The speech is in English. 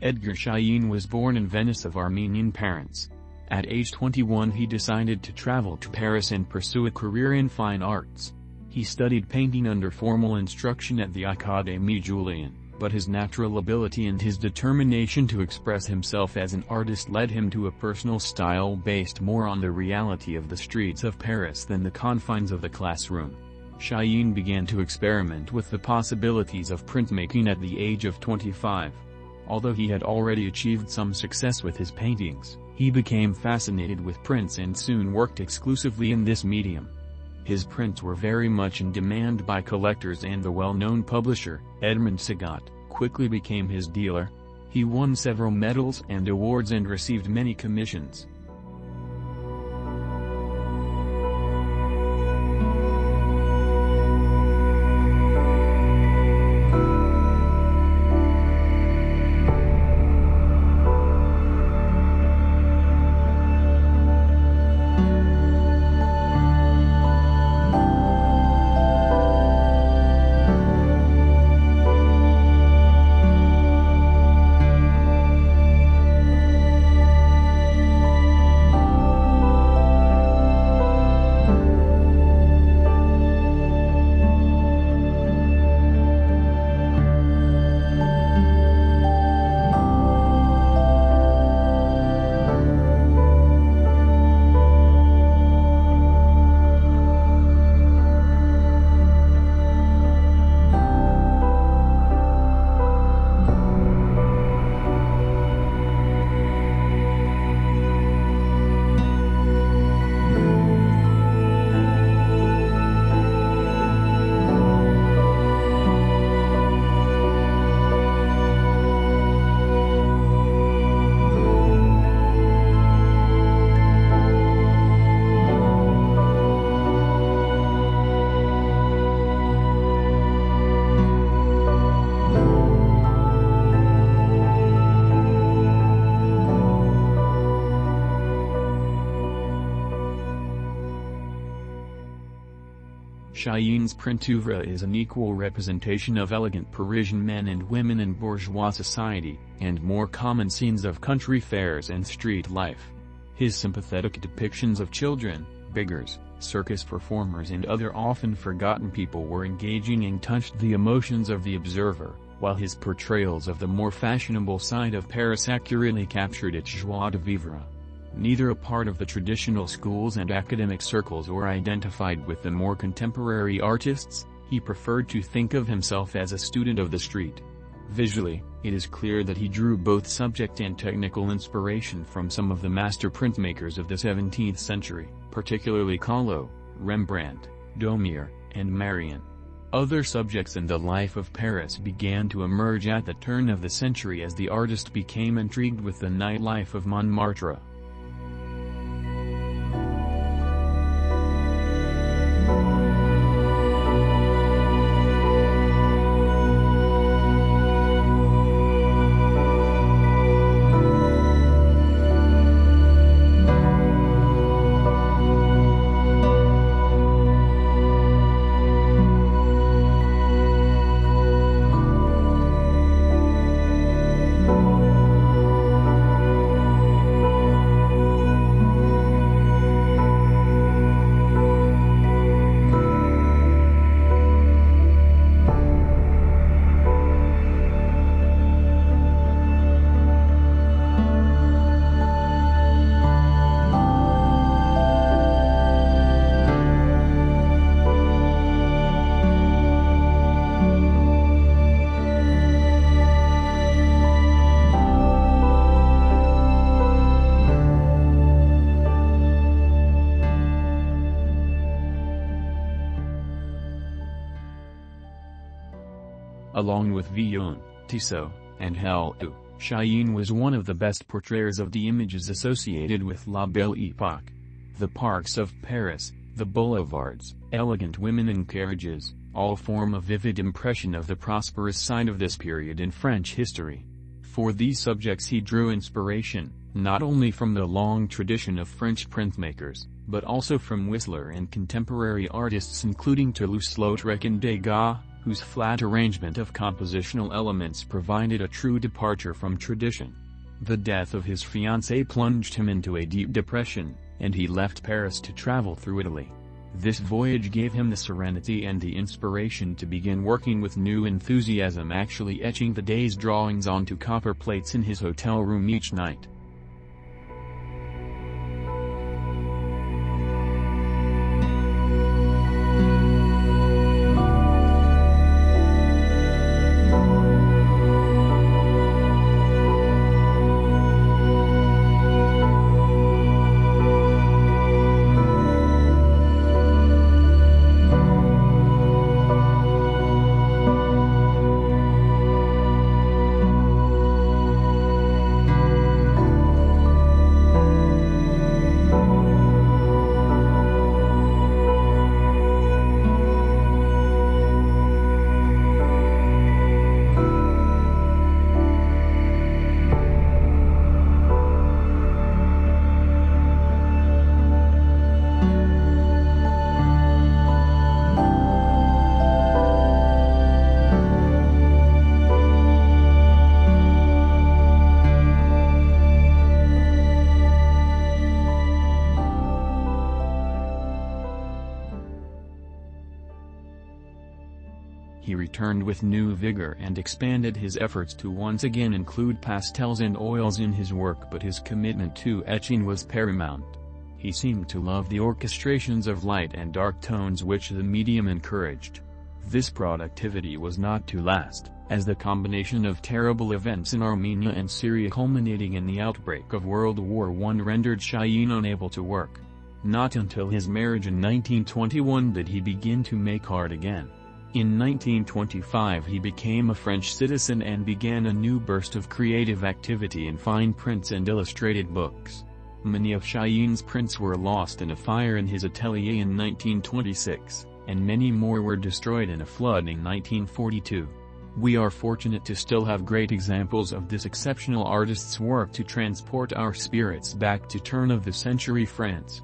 Edgar Chahine was born in Venice of Armenian parents. At age 21 he decided to travel to Paris and pursue a career in fine arts. He studied painting under formal instruction at the Académie Julian, but his natural ability and his determination to express himself as an artist led him to a personal style based more on the reality of the streets of Paris than the confines of the classroom. Chahine began to experiment with the possibilities of printmaking at the age of 25. Although he had already achieved some success with his paintings, he became fascinated with prints and soon worked exclusively in this medium. His prints were very much in demand by collectors, and the well-known publisher, Edmond Sagot, quickly became his dealer. He won several medals and awards and received many commissions. Chahine's print œuvre is an equal representation of elegant Parisian men and women in bourgeois society, and more common scenes of country fairs and street life. His sympathetic depictions of children, beggars, circus performers and other often forgotten people were engaging and touched the emotions of the observer, while his portrayals of the more fashionable side of Paris accurately captured its joie de vivre. Neither a part of the traditional schools and academic circles or identified with the more contemporary artists, he preferred to think of himself as a student of the street. Visually, it is clear that he drew both subject and technical inspiration from some of the master printmakers of the 17th century, particularly Callot, Rembrandt, Daumier, and Meryon. Other subjects in the life of Paris began to emerge at the turn of the century as the artist became intrigued with the nightlife of Montmartre. Along with Villon, Tissot and Helleu, Chahine was one of the best portrayers of the images associated with La Belle Epoque. The parks of Paris, the boulevards, elegant women in carriages, all form a vivid impression of the prosperous side of this period in French history. For these subjects he drew inspiration, not only from the long tradition of French printmakers, but also from Whistler and contemporary artists including Toulouse-Lautrec and Degas, whose flat arrangement of compositional elements provided a true departure from tradition. The death of his fiancée plunged him into a deep depression, and he left Paris to travel through Italy. This voyage gave him the serenity and the inspiration to begin working with new enthusiasm, actually etching the day's drawings onto copper plates in his hotel room each night. He returned with new vigor and expanded his efforts to once again include pastels and oils in his work, but his commitment to etching was paramount. He seemed to love the orchestrations of light and dark tones which the medium encouraged. This productivity was not to last, as the combination of terrible events in Armenia and Syria culminating in the outbreak of World War I rendered Chahine unable to work. Not until his marriage in 1921 did he begin to make art again. In 1925 he became a French citizen and began a new burst of creative activity in fine prints and illustrated books. Many of Chahine's prints were lost in a fire in his atelier in 1926, and many more were destroyed in a flood in 1942. We are fortunate to still have great examples of this exceptional artist's work to transport our spirits back to turn-of-the-century France.